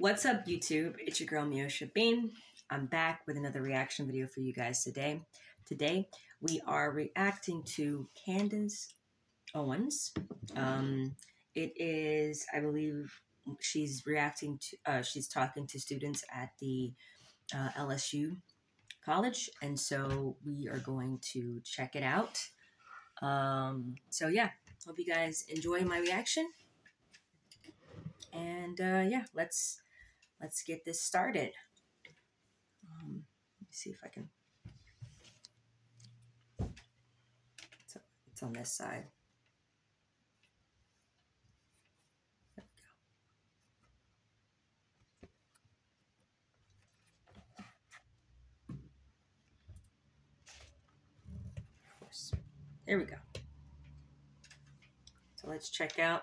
What's up, YouTube? It's your girl, Meosha Bean. I'm back with another reaction video for you guys today. Today, we are reacting to Candace Owens. It is, I believe, she's reacting to, she's talking to students at the LSU college, and so we are going to check it out. So yeah, hope you guys enjoy my reaction. And yeah, let's get this started. Let me see if I can. It's on this side. There we go. Of course. There we go. So let's check out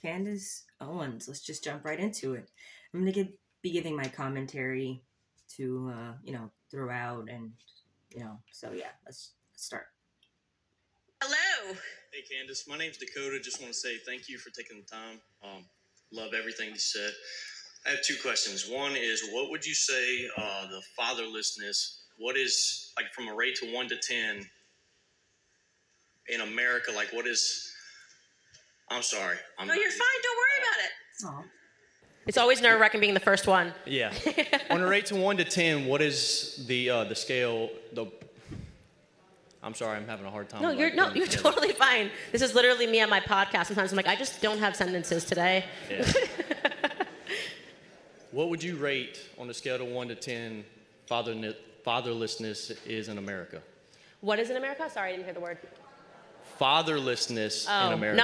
Candace Owens. Let's just jump right into it. I'm going to be giving my commentary to, throughout, and, so yeah, let's start. Hello. Hey, Candace. My name's Dakota. Just want to say thank you for taking the time. Love everything you said. I have two questions. One is, what would you say the fatherlessness, what is, like, from a rate to 1 to 10 in America, like, what is, I'm sorry. No, you're fine. Don't worry about it. Aw. It's always nerve-wracking being the first one. Yeah. On a rate to 1 to 10, what is the scale, I'm sorry, I'm having a hard time. No, you're totally fine. This is literally me on my podcast. Sometimes I'm like, I just don't have sentences today. Yeah. What would you rate on a scale of 1 to 10 fatherlessness is in America? What is in America? Sorry, I didn't hear the word. Fatherlessness in America.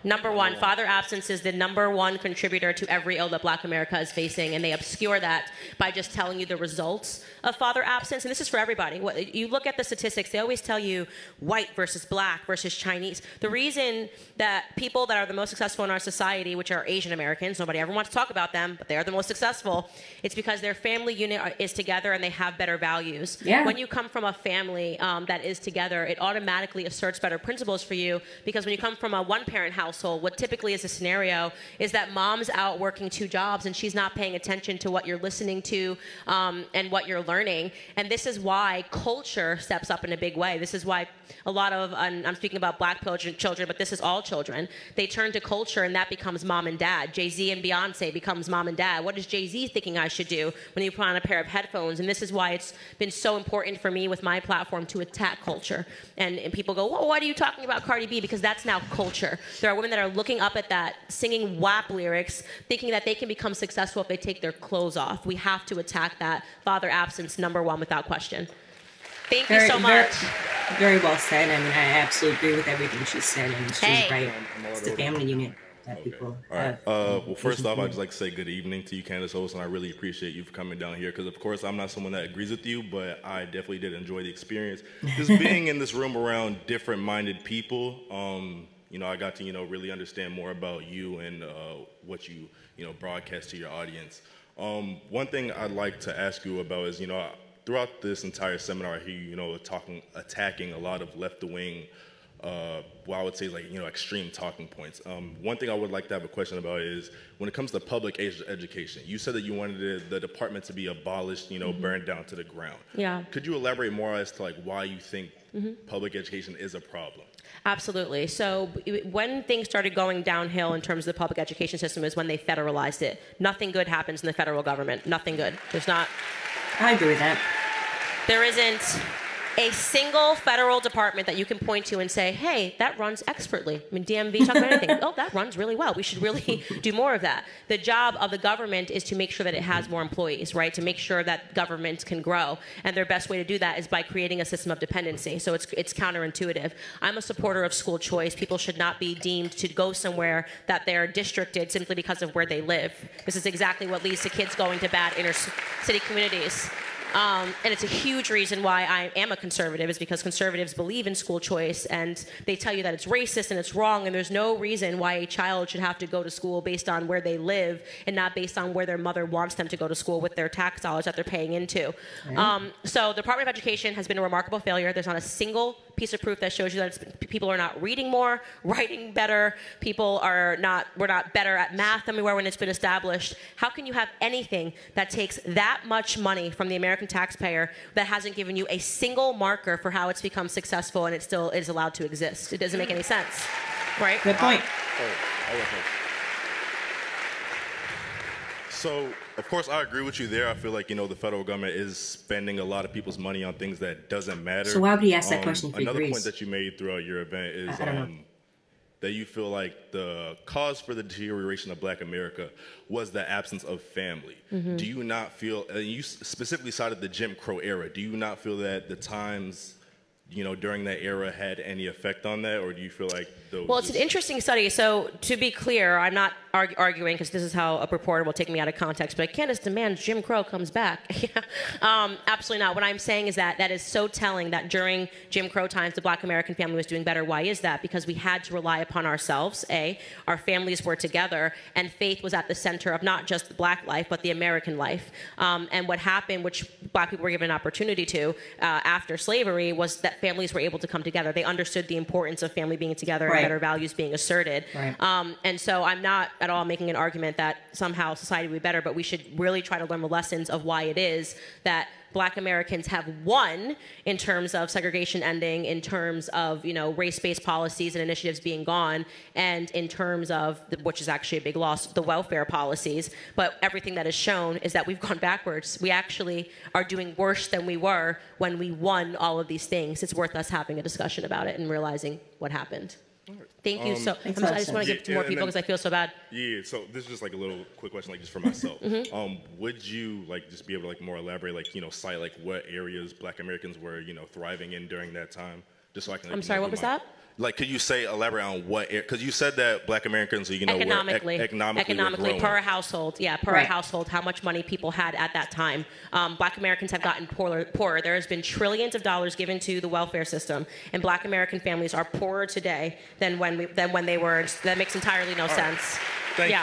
Number one. Father absence is the #1 contributor to every ill that Black America is facing, and they obscure that by just telling you the results of father absence. And this is for everybody. You look at the statistics, they always tell you white versus Black versus Chinese. The reason that people that are the most successful in our society, which are Asian Americans, nobody ever wants to talk about them, but they are the most successful, it's because their family unit is together and they have better values. Yeah. When you come from a family that is together, it automatically asserts better principles for you, because when you come from a one-parent household, what typically is a scenario is that mom's out working 2 jobs and she's not paying attention to what you're listening to and what you're learning. And this is why culture steps up in a big way. This is why a lot of, and I'm speaking about Black children, but this is all children, they turn to culture and that becomes mom and dad. Jay-Z and Beyonce becomes mom and dad. What is Jay-Z thinking I should do when you put on a pair of headphones? And this is why it's been so important for me with my platform to attack culture. And people go, well, what are you talking about Cardi B? Because that's now culture. There are women that are looking up at that, singing WAP lyrics, thinking that they can become successful if they take their clothes off. We have to attack that. Father absence, #1 without question. Thank you so much. Very well said. I mean, I absolutely agree with everything she said, and she's right. It's the family unit that people have. Well, first off, I'd just like to say good evening to you, Candace Owens, and I really appreciate you for coming down here, because, of course, I'm not someone that agrees with you, but I definitely did enjoy the experience. Just being in this room around different-minded people, I got to, really understand more about you and what you, broadcast to your audience. One thing I'd like to ask you about is, throughout this entire seminar, I hear you, attacking a lot of left-wing, I would say, like, extreme talking points. One thing I would like to have a question about is, when it comes to public education, you said that you wanted the department to be abolished, burned down to the ground. Yeah. Could you elaborate more as to, like, why you think public education is a problem? Absolutely. So when things started going downhill in terms of the public education system is when they federalized it. Nothing good happens in the federal government. Nothing good. There's not. I agree with that. There isn't a single federal department that you can point to and say, hey, that runs expertly. I mean, DMV, talk about anything. Oh, that runs really well. We should really do more of that. The job of the government is to make sure that it has more employees, right? To make sure that government can grow. And their best way to do that is by creating a system of dependency. So it's counterintuitive. I'm a supporter of school choice. People should not be deemed to go somewhere that they're districted simply because of where they live. This is exactly what leads to kids going to bad inner city communities. And it's a huge reason why I am a conservative, is because conservatives believe in school choice, and they tell you that it's racist and it's wrong, and there's no reason why a child should have to go to school based on where they live and not based on where their mother wants them to go to school with their tax dollars that they're paying into. So the Department of Education has been a remarkable failure. There's not a single piece of proof that shows you that people are not reading more, writing better, we're not better at math than we were when it's been established. How can you have anything that takes that much money from the American taxpayer that hasn't given you a single marker for how it's become successful and it still is allowed to exist? It doesn't make any sense, right? Good point. So, of course, I agree with you there. I feel like, the federal government is spending a lot of people's money on things that doesn't matter. So why would he ask that question if he Another agrees? point that you made throughout your event is that you feel like the cause for the deterioration of Black America was the absence of family. Do you not feel, and you specifically cited the Jim Crow era, do you not feel that the times during that era had any effect on that, or do you feel like those? Well, it's an interesting study. So to be clear, I'm not arguing, because this is how a reporter will take me out of context, but Candace demands Jim Crow comes back. Absolutely not. What I'm saying is that is so telling that during Jim Crow times, the Black American family was doing better. Why is that? Because we had to rely upon ourselves, our families were together, and faith was at the center of not just the Black life, but the American life. And what happened, which Black people were given an opportunity to after slavery, was that families were able to come together. They understood the importance of family being together and better values being asserted. And so I'm not at all making an argument that somehow society would be better, but we should really try to learn the lessons of why it is that Black Americans have won in terms of segregation ending, in terms of race-based policies and initiatives being gone, and in terms of which is actually a big loss, the welfare policies. But everything that is shown is that we've gone backwards. We actually are doing worse than we were when we won all of these things. It's worth us having a discussion about it and realizing what happened. Thank you. So I just want to give it to more people because I feel so bad. Yeah. So this is just like a little quick question, like just for myself. Would you just be able to more elaborate, cite what areas Black Americans were thriving in during that time, just so I can. I'm sorry. What was that? Could you elaborate on what? Because you said that Black Americans, economically, were per household, per household, how much money people had at that time. Black Americans have gotten poorer. There has been trillions of dollars given to the welfare system, and Black American families are poorer today than when they were. That makes entirely no sense. Thank you.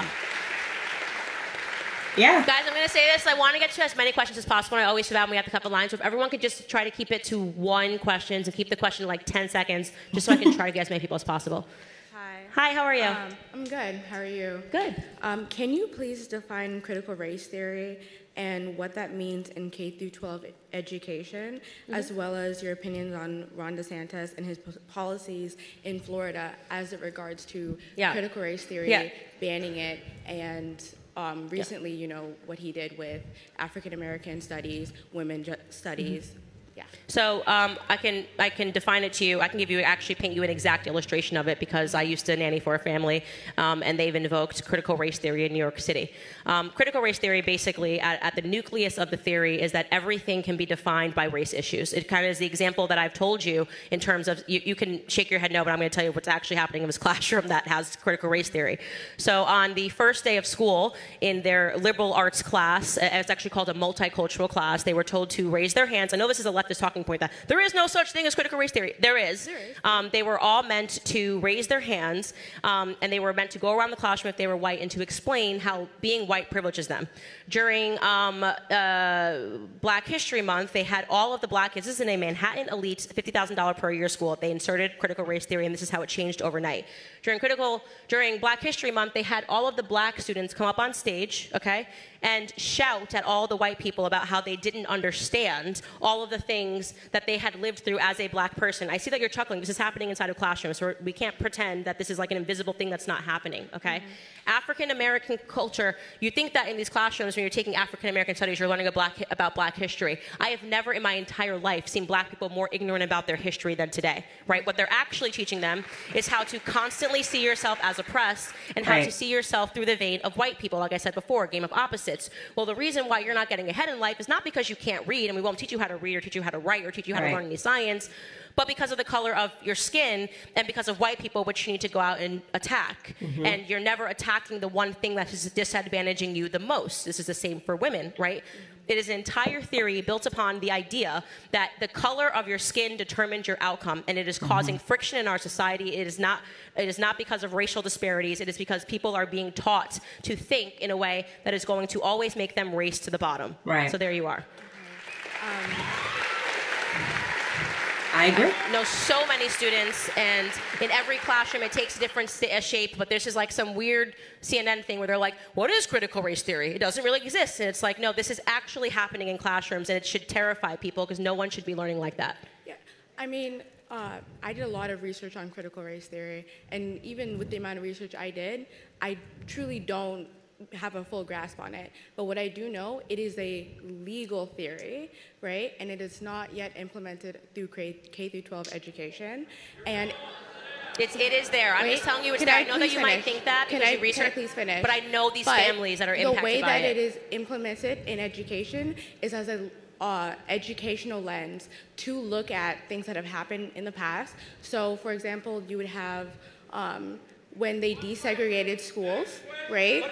Yeah. Guys, I'm going to say this. I want to get to as many questions as possible. And I always feel bad when we have to cut the line. So if everyone could just try to keep it to one question and keep the question to 10 seconds, just so I can try to get as many people as possible. Hi. Hi, how are you? I'm good. How are you? Good. Can you please define critical race theory and what that means in K through 12 education, as well as your opinions on Ron DeSantis and his policies in Florida as it regards to critical race theory, banning it, and recently, what he did with African American studies, women studies. So I can define it to you. I can paint you an exact illustration of it because I used to nanny for a family, and they've invoked critical race theory in New York City. Critical race theory, basically, at the nucleus of the theory is that everything can be defined by race issues. It kind of is the example that I've told you in terms of, you can shake your head no, but I'm going to tell you what's actually happening in this classroom that has critical race theory. So on the first day of school, in their liberal arts class, it's actually called a multicultural class, they were told to raise their hands. I know this is a leftist talking point that there is no such thing as critical race theory. There is. They were all meant to raise their hands, and they were meant to go around the classroom if they were white and to explain how being white privileges them. During Black History Month, they had all of the Black kids. This is in a Manhattan elite $50,000 per year school. They inserted critical race theory, and this is how it changed overnight. During Black History Month, they had all of the Black students come up on stage, and shout at all the white people about how they didn't understand all of the things that they had lived through as a Black person. I see that you're chuckling. This is happening inside of classrooms, so we can't pretend that this is like an invisible thing that's not happening, African American culture, you think that in these classrooms when you're taking African American studies, you're learning about Black history. I have never in my entire life seen Black people more ignorant about their history than today, What they're actually teaching them is how to constantly see yourself as oppressed and how to see yourself through the vein of white people, like I said before, a game of opposites. Well, the reason why you're not getting ahead in life is not because you can't read, and we won't teach you how to read or teach you how to write or teach you how to learn any science, but because of the color of your skin and because of white people, which you need to go out and attack. And you're never attacking the one thing that is disadvantaging you the most. This is the same for women, It is an entire theory built upon the idea that the color of your skin determines your outcome, and it is causing friction in our society. It is not because of racial disparities. It is because people are being taught to think in a way that is going to always make them race to the bottom. So there you are. I agree. I know so many students, and in every classroom it takes a different shape, but this is like some weird CNN thing where they're like, what is critical race theory? It doesn't really exist. And it's like, no, this is actually happening in classrooms, and it should terrify people because no one should be learning like that. Yeah, I mean, I did a lot of research on critical race theory, and even with the amount of research I did, I truly don't have a full grasp on it. But what I do know, it is a legal theory, right? And it is not yet implemented through K through 12 education. And it is there. I'm just telling you it's there. I know that you might think that because you research, please finish? But I know these families that are impacted by it. The way that it is implemented in education is as a educational lens to look at things that have happened in the past. So, for example, you would have when they desegregated schools, right?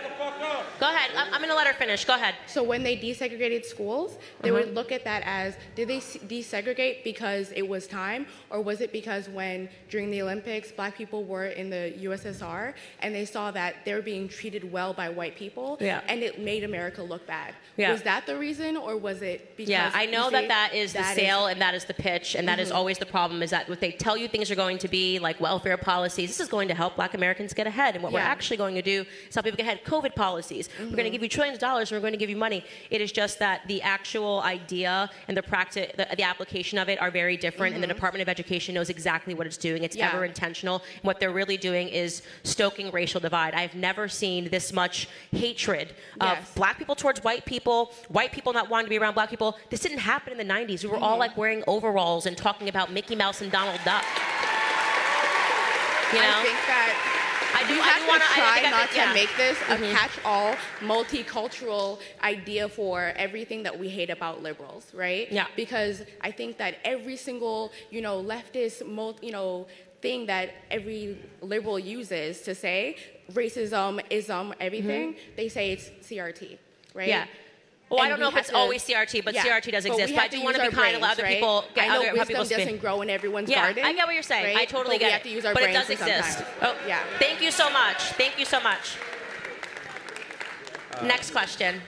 Go ahead. I'm going to let her finish. Go ahead. So when they desegregated schools, they would look at that as, did they desegregate because it was time, or was it because when, during the Olympics, black people were in the USSR, and they saw that they were being treated well by white people, and it made America look bad. Was that the reason, or was it because... Yeah, I know that is the sale and that is the pitch, and that is always the problem, is that what they tell you things are going to be, like welfare policies, this is going to help black Americans get ahead, and what we're actually going to do is help people get ahead. COVID policies. We're going to give you trillions of dollars, and we're going to give you money. It is just that the actual idea and the practice, the application of it are very different, and the Department of Education knows exactly what it's doing. It's ever intentional. And what they're really doing is stoking racial divide. I've never seen this much hatred of black people towards white people not wanting to be around black people. This didn't happen in the 90s. We were all like wearing overalls and talking about Mickey Mouse and Donald Duck. You know? I think that you have to try not to make this a catch-all, multicultural idea for everything that we hate about liberals, right? Yeah. Because I think that every single, leftist, thing that every liberal uses to say racism, ism, everything, they say it's CRT, right? Yeah. Well, I don't know if it's always CRT, but CRT does exist. But I do want to be kind and let other people get other people speak. Wisdom doesn't grow in everyone's garden. I get what you're saying. Right? I totally get it. But it does exist. Oh, yeah. Thank you so much. Thank you so much. Next question.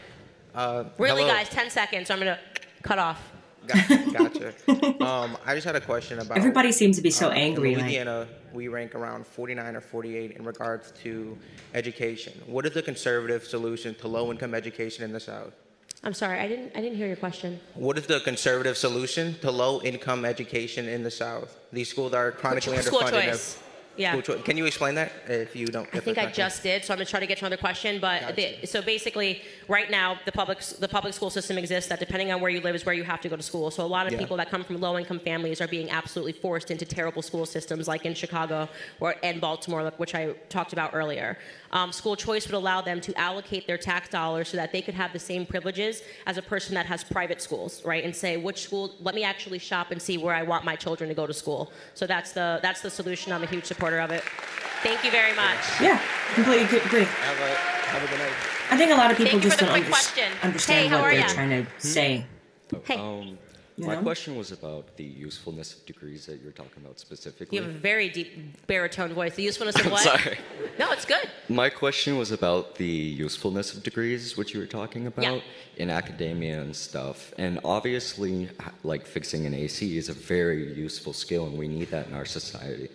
Really, guys, 10 seconds. So I'm going to cut off. Gotcha. I just had a question about... Everybody seems to be so angry. In Louisiana, we rank around 49 or 48 in regards to education. What is the conservative solution to low-income education in the South? I'm sorry, I didn't hear your question. What is the conservative solution to low-income education in the South? These schools are chronically underfunded. School choice. Yeah. Can you explain that if you don't? I think I just did, so I'm going to try to get to another question. But so basically, right now, the public school system exists that depending on where you live is where you have to go to school. So a lot of people that come from low-income families are being absolutely forced into terrible school systems like in Chicago and Baltimore, which I talked about earlier. School choice would allow them to allocate their tax dollars so that they could have the same privileges as a person that has private schools, right? And say, which school, let me actually shop and see where I want my children to go to school. So that's the solution. I'm a huge supporter of it. Thank you very much. Yeah, completely agree. Have a good night. I think a lot of people just don't Hey, understand what they're trying to say. Hey. My question was about the usefulness of degrees that you're talking about specifically. You have a very deep baritone voice. The usefulness of what? Sorry. No, it's good. My question was about the usefulness of degrees, which you were talking about in academia and stuff. And obviously, like fixing an AC is a very useful skill, and we need that in our society.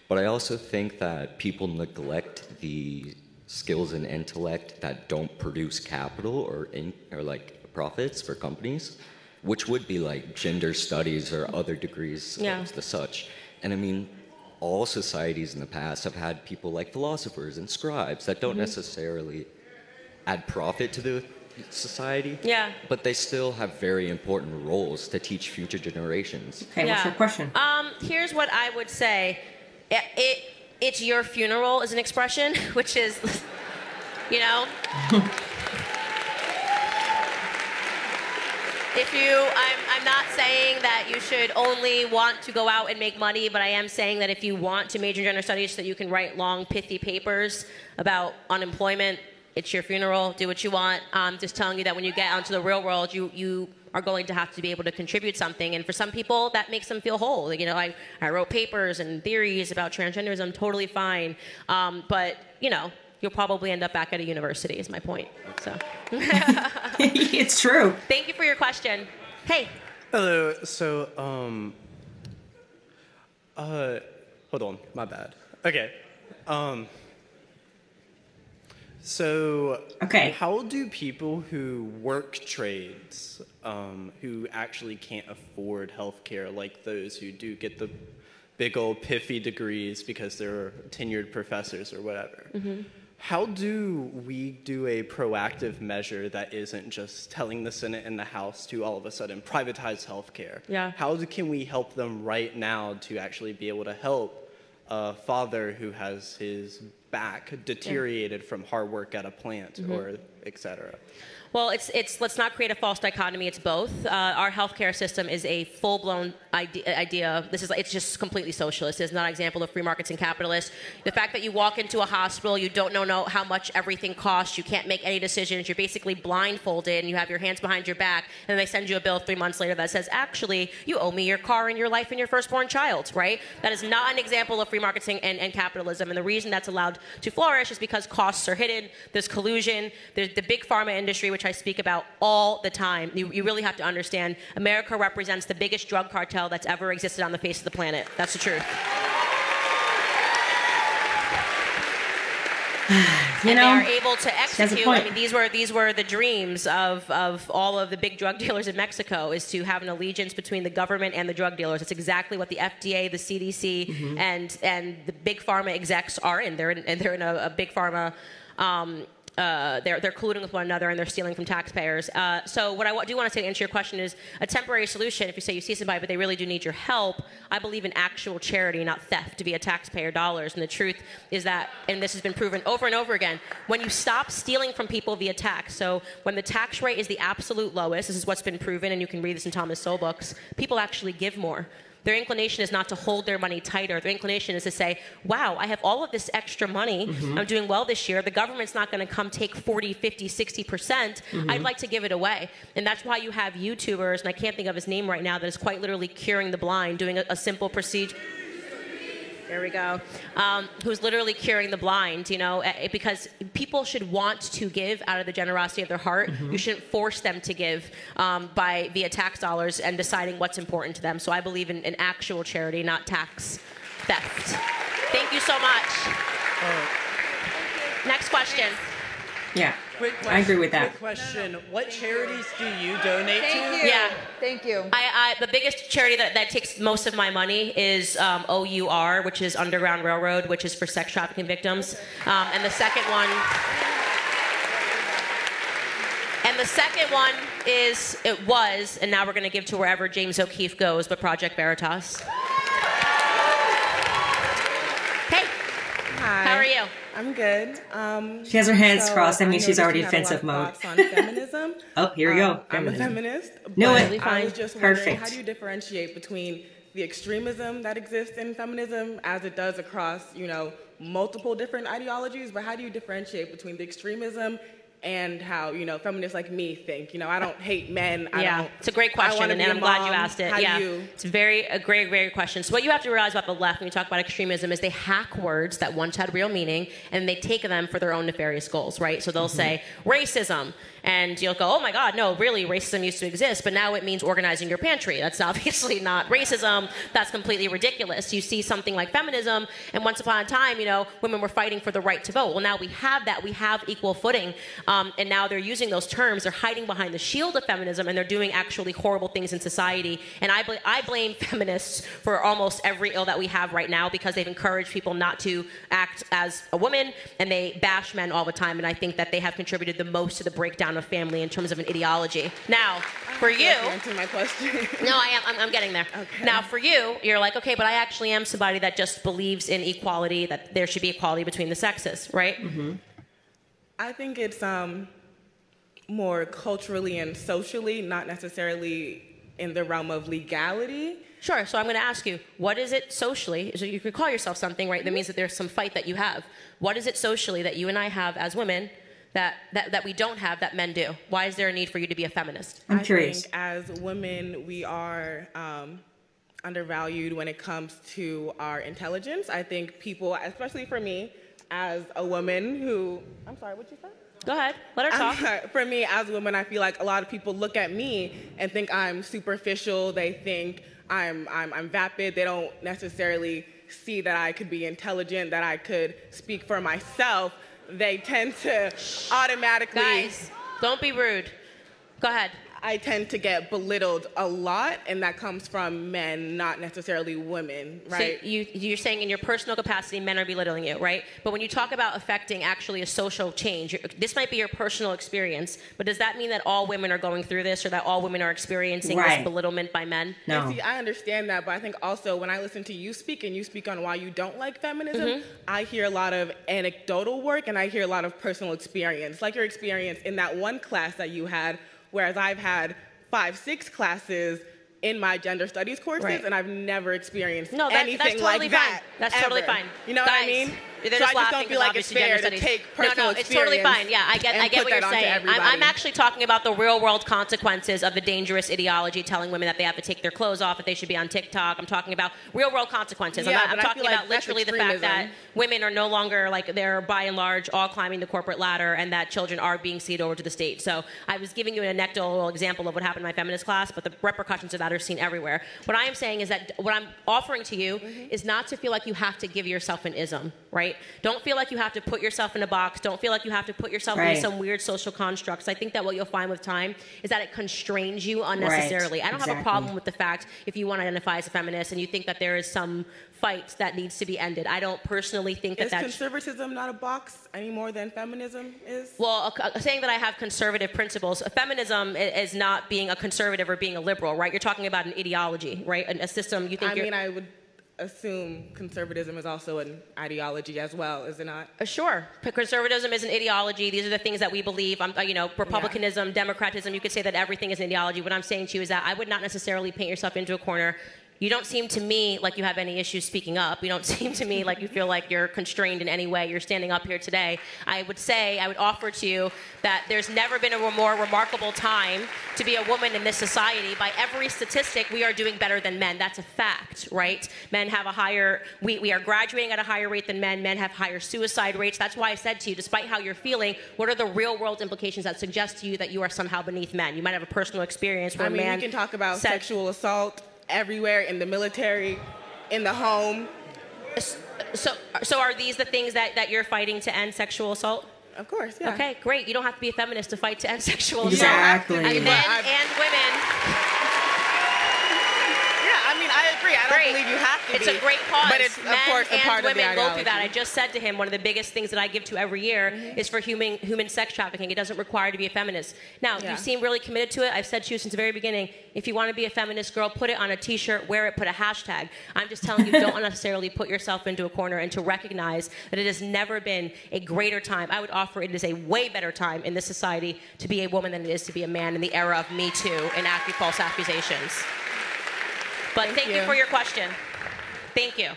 But I also think that people neglect the skills and intellect that don't produce capital or like profits for companies, which would be like gender studies or other degrees the such. And I mean, all societies in the past have had people like philosophers and scribes that don't necessarily add profit to the society, but they still have very important roles to teach future generations. Okay, what's your question? Here's what I would say. It's your funeral is an expression, which is, I'm not saying that you should only want to go out and make money, but I am saying that if you want to major in gender studies so that you can write long, pithy papers about unemployment, it's your funeral, do what you want. I'm just telling you that when you get out into the real world, you are going to have to be able to contribute something. And for some people, that makes them feel whole. I wrote papers and theories about transgenderism, totally fine. But, you'll probably end up back at a university is my point. So. It's true. Thank you for your question. Hey. Hello. So Hold on, my bad. Okay. So, how do people who work trades, who actually can't afford healthcare, like those who do get the big old piffy degrees because they're tenured professors or whatever, how do we do a proactive measure that isn't just telling the Senate and the House to all of a sudden privatize healthcare? Yeah. Can we help them right now to actually be able to help a father who has his back deteriorated from hard work at a plant or et cetera? Well, let's not create a false dichotomy. It's both. Our healthcare system is a full-blown idea. It's just completely socialist. It's not an example of free markets and capitalists. The fact that you walk into a hospital, you don't know how much everything costs, you can't make any decisions, you're basically blindfolded, and you have your hands behind your back, and then they send you a bill 3 months later that says, actually, you owe me your car and your life and your firstborn child, right? That is not an example of free markets and capitalism. And the reason that's allowed to flourish is because costs are hidden, there's collusion, there's the big pharma industry, which I speak about all the time. You really have to understand America represents the biggest drug cartel that's ever existed on the face of the planet. That's the truth. They are able to execute. I mean, these were the dreams of all of the big drug dealers in Mexico, is to have an allegiance between the government and the drug dealers. It's exactly what the FDA, the CDC, and the big pharma execs are in. They're in a big pharma. They're colluding with one another, and they're stealing from taxpayers. So what I do want to say to answer your question is a temporary solution. If you say you see somebody but they really do need your help, I believe in actual charity, not theft via taxpayer dollars. And the truth is that, and this has been proven over and over again, when you stop stealing from people via tax, so when the tax rate is the absolute lowest, this is what's been proven, and you can read this in Thomas Sowell books, people actually give more. Their inclination is not to hold their money tighter. Their inclination is to say, wow, I have all of this extra money. I'm doing well this year. The government's not going to come take 40, 50, 60%. I'd like to give it away. And that's why you have YouTubers, and I can't think of his name right now, that is quite literally curing the blind, doing a simple procedure. There we go. Who's literally curing the blind, because people should want to give out of the generosity of their heart. You shouldn't force them to give via tax dollars and deciding what's important to them. So I believe in actual charity, not tax theft. Thank you so much. Next question. Yeah, I agree with that. Quick question. What charities do you donate to? Yeah. Thank you. The biggest charity that takes most of my money is OUR, which is Underground Railroad, which is for sex trafficking victims. And the second one was, and now we're going to give to wherever James O'Keefe goes, but Project Veritas. Hey. Hi. How are you? I'm good. She has her hands crossed. That means she's already in offensive mode. On feminism. Oh, here we go. I'm a feminist. No, I was just wondering, perfect. how do you differentiate between the extremism that exists in feminism, as it does across, multiple different ideologies, but how do you differentiate between the extremism and how, feminists like me think? I don't hate men. It's a great question, and I'm glad you asked it. It's a great, great question. So what you have to realize about the left when you talk about extremism is they hack words that once had real meaning, and they take them for their own nefarious goals, right? So they'll say racism, and you'll go, oh my God, no, really, racism used to exist, but now it means organizing your pantry. That's obviously not racism. That's completely ridiculous. You see something like feminism, and once upon a time, women were fighting for the right to vote. Well, now we have that. We have equal footing. And now they're using those terms. They're hiding behind the shield of feminism, and they're doing actually horrible things in society. And I blame feminists for almost every ill that we have right now, because they've encouraged people not to act as a woman, and they bash men all the time. And I think that they have contributed the most to the breakdown of family in terms of an ideology. Now, for you, answer my question. No, I'm getting there. Okay. Now, for you, you're like, okay, but I actually am somebody that just believes in equality, that there should be equality between the sexes, right? I think it's more culturally and socially, not necessarily in the realm of legality. Sure, so I'm going to ask you, what is it socially? So you could call yourself something, right? That means that there's some fight that you have. What is it socially that you and I have as women that we don't have that men do? Why is there a need for you to be a feminist? I'm curious. I think as women, we are undervalued when it comes to our intelligence. I think people, especially for me, as a woman who, I'm sorry, what'd you say? Go ahead. Let her talk. For me, as a woman, I feel like a lot of people look at me and think I'm superficial. They think I'm vapid. They don't necessarily see that I could be intelligent, that I could speak for myself. They tend to automatically... Guys, don't be rude. Go ahead. I tend to get belittled a lot, and that comes from men, not necessarily women, right? So you're saying in your personal capacity, men are belittling you, right? But when you talk about affecting actually a social change, this might be your personal experience, but does that mean that all women are going through this or that all women are experiencing this belittlement by men? No. See, I understand that, but I think also when I listen to you speak and you speak on why you don't like feminism, I hear a lot of anecdotal work and I hear a lot of personal experience, like your experience in that one class that you had, whereas I've had 5, 6 classes in my gender studies courses, and I've never experienced anything that's totally like that. That's totally fine. You know what I mean? They're so just I just don't laughing feel like it's fair to take personal it's totally fine. Yeah, I get what you're saying. I'm actually talking about the real world consequences of the dangerous ideology telling women that they have to take their clothes off, that they should be on TikTok. I'm talking about real world consequences. Yeah, I'm talking about literally the fact that women are no longer, like, they're by and large all climbing the corporate ladder and that children are being ceded over to the state. So I was giving you an anecdotal example of what happened in my feminist class, but the repercussions of that are seen everywhere. What I am saying is that what I'm offering to you is not to feel like you have to give yourself an ism, right? Don't feel like you have to put yourself in a box. Don't feel like you have to put yourself in some weird social constructs. I think that what you'll find with time is that it constrains you unnecessarily. I don't have a problem with the fact if you want to identify as a feminist and you think that there is some fight that needs to be ended. I don't personally think that that's... Is conservatism not a box any more than feminism is? Well, saying that I have conservative principles, feminism is not being a conservative or being a liberal, right? You're talking about an ideology, right? A system you think I would assume conservatism is also an ideology as well, is it not? Sure. Conservatism is an ideology. These are the things that we believe. Republicanism, democratism, you could say that everything is an ideology. What I'm saying to you is that I would not necessarily paint yourself into a corner. You don't seem to me like you have any issues speaking up. You don't seem to me like you feel like you're constrained in any way. You're standing up here today. I would offer to you that there's never been a more remarkable time to be a woman in this society. By every statistic, we are doing better than men. That's a fact, right? Men have we are graduating at a higher rate than men. Men have higher suicide rates. That's why I said to you, despite how you're feeling, what are the real world implications that suggest to you that you are somehow beneath men? You might have a personal experience where a man... we can talk about sexual assault everywhere, in the military, in the home. So are these the things that you're fighting to end sexual assault? Of course, yeah. Okay, great. You don't have to be a feminist to fight to end sexual assault. Exactly. Men and women. I agree. I don't believe you have to It's a great cause. But it's, of course, a part of the ideology. Women go through that. I just said to him, one of the biggest things that I give to every year is for human sex trafficking. It doesn't require to be a feminist. Now, you seem really committed to it. I've said to you since the very beginning, if you want to be a feminist girl, put it on a T-shirt, wear it, put a hashtag. I'm just telling you, don't necessarily put yourself into a corner and to recognize that it has never been a greater time. I would offer it is a way better time in this society to be a woman than it is to be a man in the era of Me Too and false accusations. But thank you for your question. Thank you.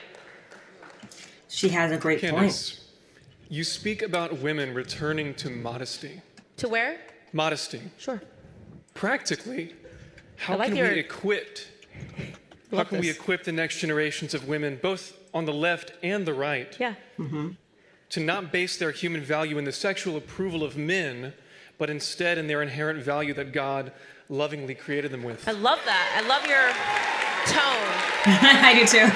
She has a great Candace, point. You speak about women returning to modesty. To where? Modesty. Sure. Practically, how can we equip the next generations of women, both on the left and the right, to not base their human value in the sexual approval of men, but instead in their inherent value that God lovingly created them with? I love that. I love your tone. I do too.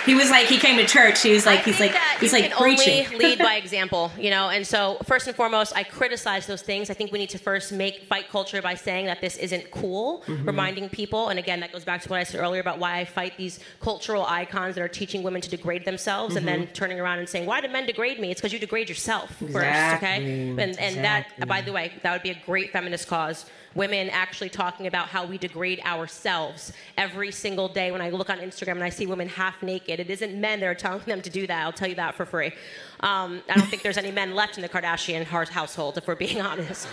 He came to church. He's like preaching. Only lead by example, And so first and foremost, I criticize those things. I think we need to first fight culture by saying that this isn't cool, reminding people. And again, that goes back to what I said earlier about why I fight these cultural icons that are teaching women to degrade themselves and then turning around and saying, why do men degrade me? It's because you degrade yourself first, okay? And that, by the way, that would be a great feminist cause. Women actually talking about how we degrade ourselves every single day. When I look on Instagram and I see women half naked, it isn't men that are telling them to do that. I'll tell you that for free. I don't think there's any men left in the Kardashian household, if we're being honest.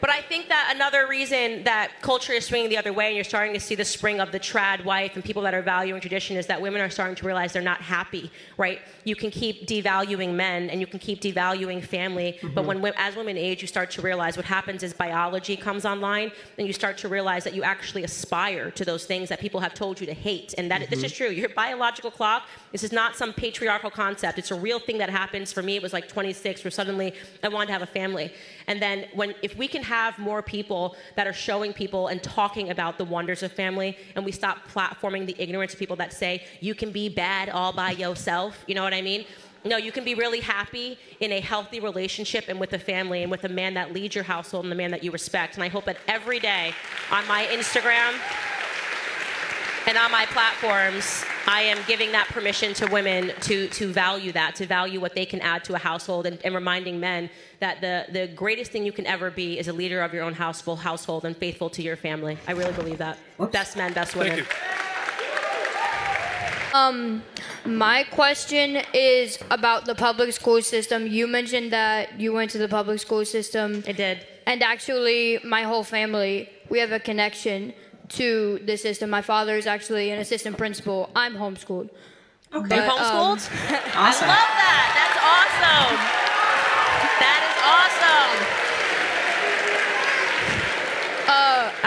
But I think that another reason that culture is swinging the other way and you're starting to see the spring of the trad wife and people that are valuing tradition is that women are starting to realize they're not happy, right? You can keep devaluing men and you can keep devaluing family, but as women age, you start to realize what happens is biology comes online and you start to realize that you actually aspire to those things that people have told you to hate. And that this is true. Your biological clock, this is not some patriarchal concept. It's a real thing that happens. For me, it was like 26 where suddenly I wanted to have a family. And then if we can have more people that are showing people and talking about the wonders of family, and we stop platforming the ignorance of people that say you can be bad all by yourself, you know what I mean? No, you can be really happy in a healthy relationship and with a family and with a man that leads your household and the man that you respect. And I hope that every day on my Instagram and on my platforms, I am giving that permission to women to value that, to value what they can add to a household, and reminding men that the greatest thing you can ever be is a leader of your own household and faithful to your family. I really believe that. Best men, best women. Thank you. My question is about the public school system. You mentioned that you went to the public school system. I did. And actually, my whole family, we have a connection to the system. My father is actually an assistant principal. I'm homeschooled. Okay. You're homeschooled? Awesome. I love that. That's awesome. That is awesome.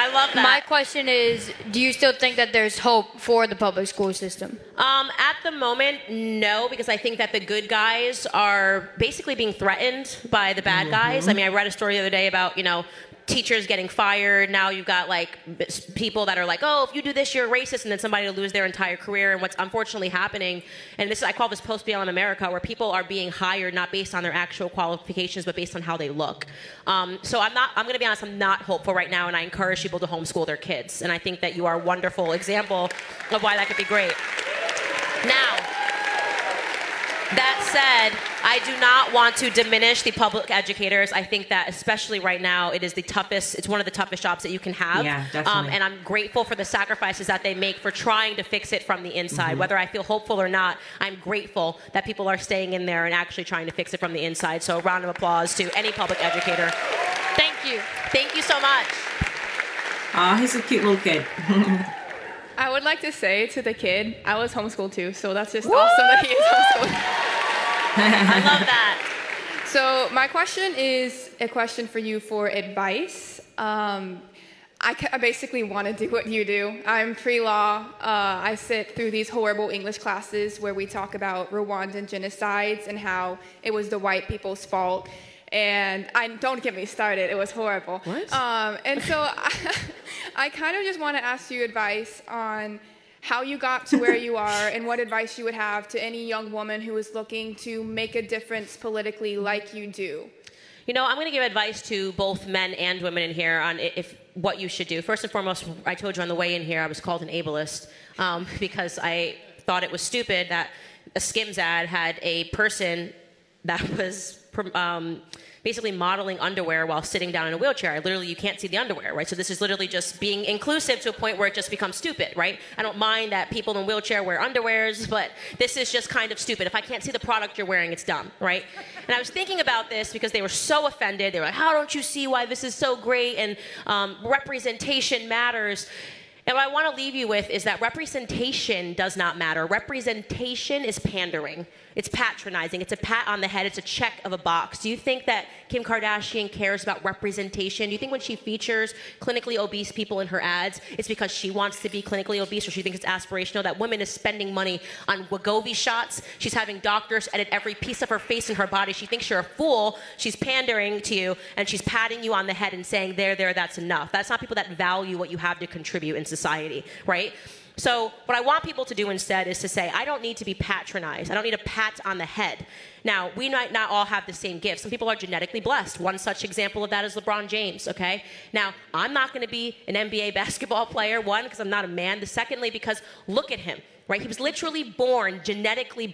I love that. My question is, do you still think that there's hope for the public school system? At the moment, no, because I think that the good guys are basically being threatened by the bad guys. I mean, I read a story the other day about, teachers getting fired. Now you've got like people that are like, oh, if you do this, you're a racist, and then somebody will lose their entire career. And what's unfortunately happening, and I call this post-BLM America, where people are being hired not based on their actual qualifications, but based on how they look. So I'm going to be honest, I'm not hopeful right now, and I encourage people to homeschool their kids. And I think that you are a wonderful example of why that could be great. Now, that said, I do not want to diminish the public educators. I think that especially right now, it's one of the toughest jobs that you can have. Yeah, definitely. And I'm grateful for the sacrifices that they make for trying to fix it from the inside. Whether I feel hopeful or not, I'm grateful that people are staying in there and actually trying to fix it from the inside. So a round of applause to any public educator. Thank you. Thank you so much. Aw, he's a cute little kid. I would like to say to the kid, I was homeschooled too, so that's just awesome that he is homeschooled. I love that. So my question is a question for you for advice. I basically want to do what you do. I'm pre-law. I sit through these horrible English classes where we talk about Rwandan genocides and how it was the white people's fault. And don't get me started, it was horrible. What? And so I kind of just want to ask you advice on how you got to where you are and what advice you would have to any young woman who is looking to make a difference politically like you do. I'm going to give advice to both men and women in here on what you should do. First and foremost, I told you on the way in here I was called an ableist because I thought it was stupid that a Skims ad had a person that was basically modeling underwear while sitting down in a wheelchair. You can't see the underwear, right? So this is literally just being inclusive to a point where it just becomes stupid, right? I don't mind that people in wheelchair wear underwears, but this is just kind of stupid. If I can't see the product you're wearing, it's dumb, right? And I was thinking about this because they were so offended. They were like, how don't you see why this is so great and representation matters? And what I want to leave you with is that representation does not matter. Representation is pandering. It's patronizing. It's a pat on the head. It's a check of a box. Do you think that Kim Kardashian cares about representation? Do you think when she features clinically obese people in her ads, it's because she wants to be clinically obese or she thinks it's aspirational? That woman is spending money on Wegovy shots. She's having doctors edit every piece of her face and her body. She thinks you're a fool. She's pandering to you, and she's patting you on the head and saying, there, that's enough. That's not people that value what you have to contribute in society, right? So what I want people to do instead is to say, I don't need to be patronized. I don't need a pat on the head. Now, we might not all have the same gifts. Some people are genetically blessed. One such example of that is LeBron James, okay? Now, I'm not going to be an NBA basketball player, one, because I'm not a man. Secondly, because look at him, right? He was literally born genetically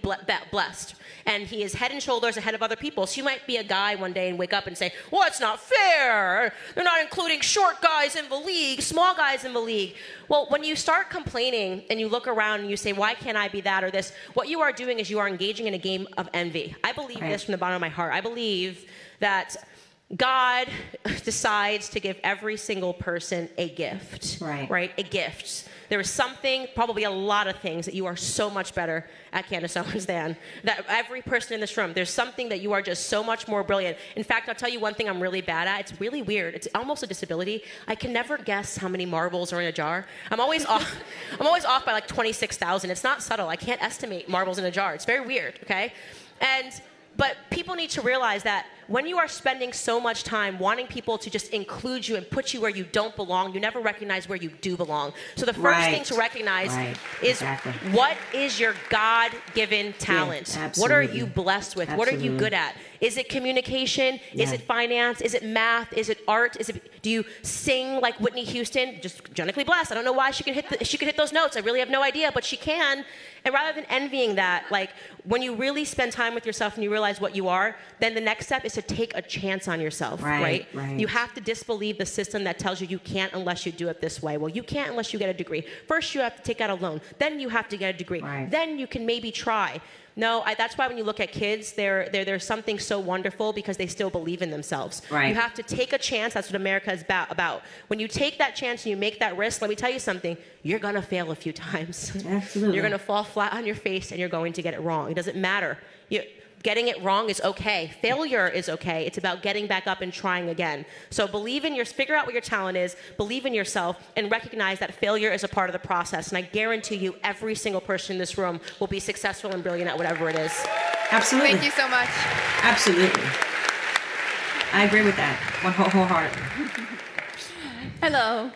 blessed. And he is head and shoulders ahead of other people. So you might be a guy one day and wake up and say, well, it's not fair. They're not including short guys in the league, small guys in the league. Well, when you start complaining and you look around and you say, why can't I be that or this? What you are doing is you are engaging in a game of envy. I believe this from the bottom of my heart. I believe that God decides to give every single person a gift, right? A gift. There is something, probably a lot of things that you are so much better at, Candace Owens, than that every person in this room. There's something that you are just so much more brilliant. In fact, I'll tell you one thing I'm really bad at. It's really weird. It's almost a disability. I can never guess how many marbles are in a jar. I'm always off. I'm always off by like 26,000. It's not subtle. I can't estimate marbles in a jar. It's very weird. Okay, but people need to realize that when you are spending so much time wanting people to just include you and put you where you don't belong, you never recognize where you do belong. So the first thing to recognize is what is your God-given talent? What are you blessed with? What are you good at? Is it communication? Is it finance? Is it math? Is it art? Do you sing like Whitney Houston? Just genetically blessed. I don't know why she can hit those notes. I really have no idea, but she can. And rather than envying that, like when you really spend time with yourself and you realize what you are, then the next step is to take a chance on yourself, right? You have to disbelieve the system that tells you can't unless you do it this way. Well, you can't unless you get a degree. First, you have to take out a loan. Then you have to get a degree. Then you can maybe try. No, that's why when you look at kids, there's something so wonderful because they still believe in themselves. You have to take a chance. That's what America is about. When you take that chance and you make that risk, let me tell you something, you're going to fail a few times. Absolutely. You're going to fall flat on your face and you're going to get it wrong. It doesn't matter. Getting it wrong is okay. Failure is okay. It's about getting back up and trying again. So figure out what your talent is, believe in yourself, and recognize that failure is a part of the process. And I guarantee you, every single person in this room will be successful and brilliant at whatever it is. Absolutely. Thank you so much. Absolutely. I agree with that. Wholeheartedly. Hello.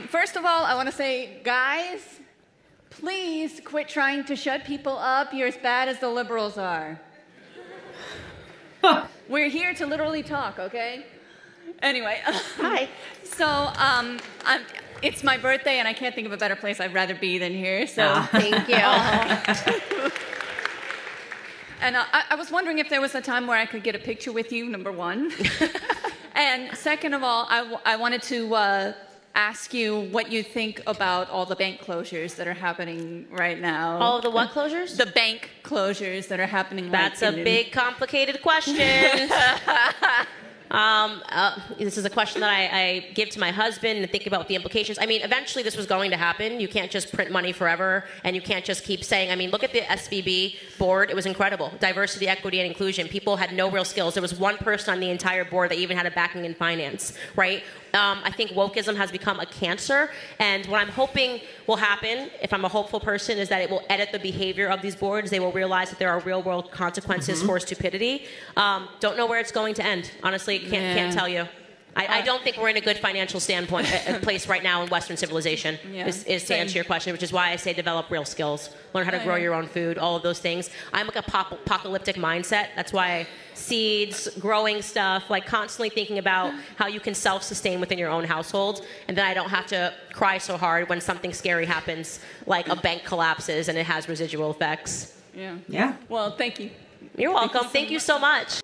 First of all, I want to say, guys, please quit trying to shut people up. You're as bad as the liberals are. We're here to literally talk, okay? Anyway. Hi. So, it's my birthday, and I can't think of a better place I'd rather be than here, so thank you. And I was wondering if there was a time where I could get a picture with you, number one. And second of all, I wanted to ask you what you think about all the bank closures that are happening right now. All of the what closures? The bank closures that are happening. That's a big, complicated question. This is a question that I give to my husband and think about the implications. I mean, eventually this was going to happen. You can't just print money forever, and you can't just keep saying, I mean, look at the M.V.B. board. It was incredible. Diversity, equity, and inclusion. People had no real skills. There was one person on the entire board that even had a backing in finance, right? I think wokeism has become a cancer, and what I'm hoping will happen, if I'm a hopeful person, is that it will edit the behavior of these boards. They will realize that there are real-world consequences for stupidity. Don't know where it's going to end. Honestly, can't tell you. I don't think we're in a good financial standpoint place right now in Western civilization, is to answer your question, which is why I say develop real skills. Learn how to grow your own food, all of those things. I'm like a apocalyptic mindset. That's why seeds, growing stuff, like constantly thinking about how you can self-sustain within your own household, and then I don't have to cry so hard when something scary happens, like a bank collapses and it has residual effects. Yeah. Well, thank you. You're welcome. Thank you so much.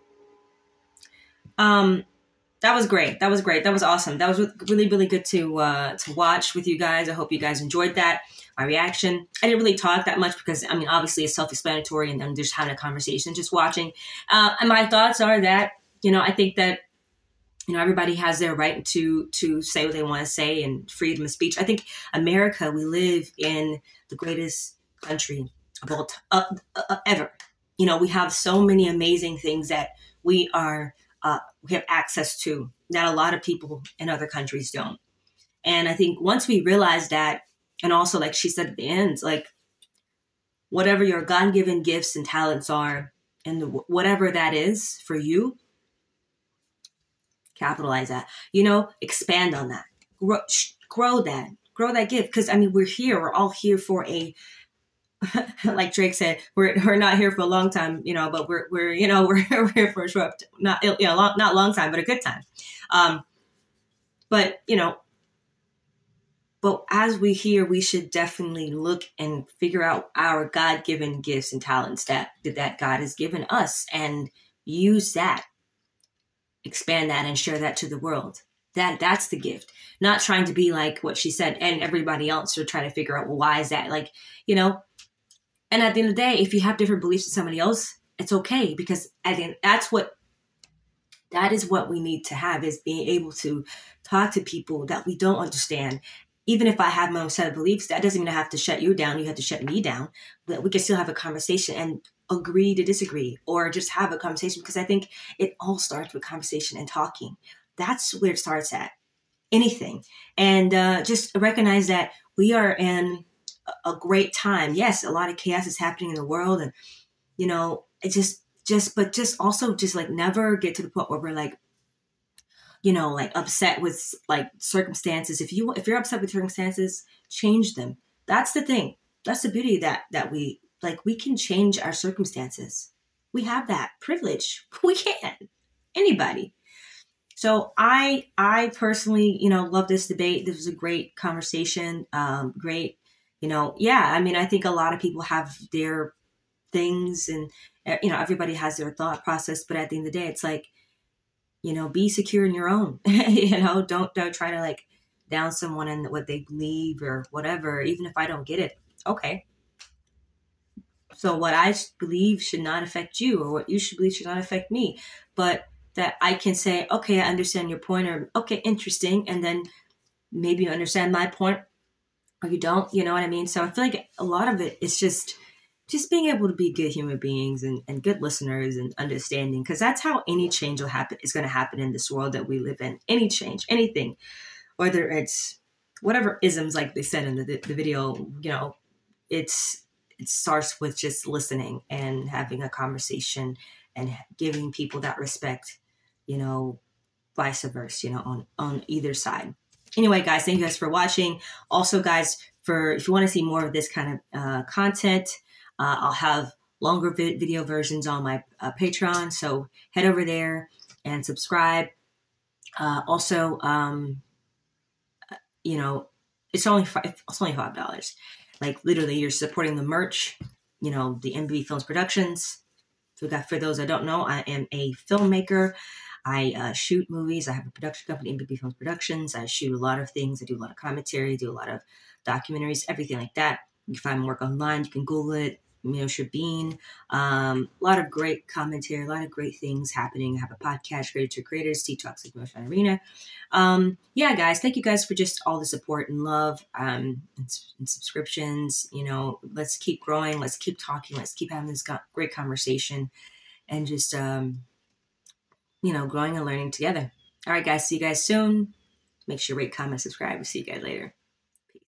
That was great. That was great. That was awesome. That was really, really good to watch with you guys. I hope you guys enjoyed that. My reaction. I didn't really talk that much because, I mean, obviously it's self-explanatory and I'm just having a conversation, just watching. And my thoughts are that, I think that, everybody has their right to say what they want to say and freedom of speech. I think America, we live in the greatest country of all ever. We have so many amazing things that we have access to that a lot of people in other countries don't. And I think once we realize that, and also like she said at the end, like whatever your God-given gifts and talents are, and whatever that is for you, capitalize that, expand on that, grow that gift. Because I mean, we're all here for a, like Drake said, we're not here for a long time, but we're here for a short, not long time, but a good time. But as we hear, we should definitely look and figure out our God-given gifts and talents that God has given us, and use that, expand that, and share that to the world. That's the gift. Not trying to be like what she said and everybody else, or try to figure out, well, why is that? Like, and at the end of the day, if you have different beliefs than somebody else, it's okay, because at the end, that's what That is what we need to have, is being able to talk to people that we don't understand. Even if I have my own set of beliefs, that doesn't mean I have to shut you down. You have to shut me down. But we can still have a conversation and agree to disagree, or just have a conversation, because I think it all starts with conversation and talking. That's where it starts at. Anything. And just recognize that we are in a great time. Yes, a lot of chaos is happening in the world, and you know, it but also like never get to the point where we're like, you know, like upset with like circumstances. If you're upset with circumstances, change them. That's the thing. That's the beauty that we can change our circumstances. We have that privilege. We can. Anybody. So I personally, you know, love this debate. This was a great conversation. Great, you know, yeah. I mean, I think a lot of people have their things, and you know, everybody has their thought process. But at the end of the day, it's like, you know, be secure in your own. You know, don't try to like down someone in what they believe or whatever. Even if I don't get it, okay. So what I believe should not affect you, or what you should believe should not affect me. But that I can say, okay, I understand your point, or okay, interesting. And then maybe you understand my point, or you don't, you know what I mean? So I feel like a lot of it is just being able to be good human beings and good listeners and understanding, because that's how any change will happen. Is going to happen in this world that we live in. Any change, anything, whether it's whatever isms, like they said in the video, you know, it starts with just listening and having a conversation and giving people that respect, you know, vice versa, you know, on either side. Anyway, guys, thank you guys for watching. Also, guys, if you want to see more of this kind of content, I'll have longer video versions on my Patreon. So head over there and subscribe. Also, you know, it's only $5. Like literally, you're supporting the merch. You know, the M.V.B. Films Productions. So for those that don't know, I am a filmmaker. I shoot movies. I have a production company, M.V.B. Films Productions. I shoot a lot of things. I do a lot of commentary, do a lot of documentaries, everything like that. You can find my work online. You can Google it, Meosha Bean. A lot of great commentary, a lot of great things happening. I have a podcast, Creator to Creators, Tea Talks with Meosha Arena. Yeah, guys, thank you guys for just all the support and love and subscriptions. You know, let's keep growing. Let's keep talking. Let's keep having this great conversation and just, you know, growing and learning together. All right, guys, see you guys soon. Make sure to rate, comment, subscribe. See you guys later.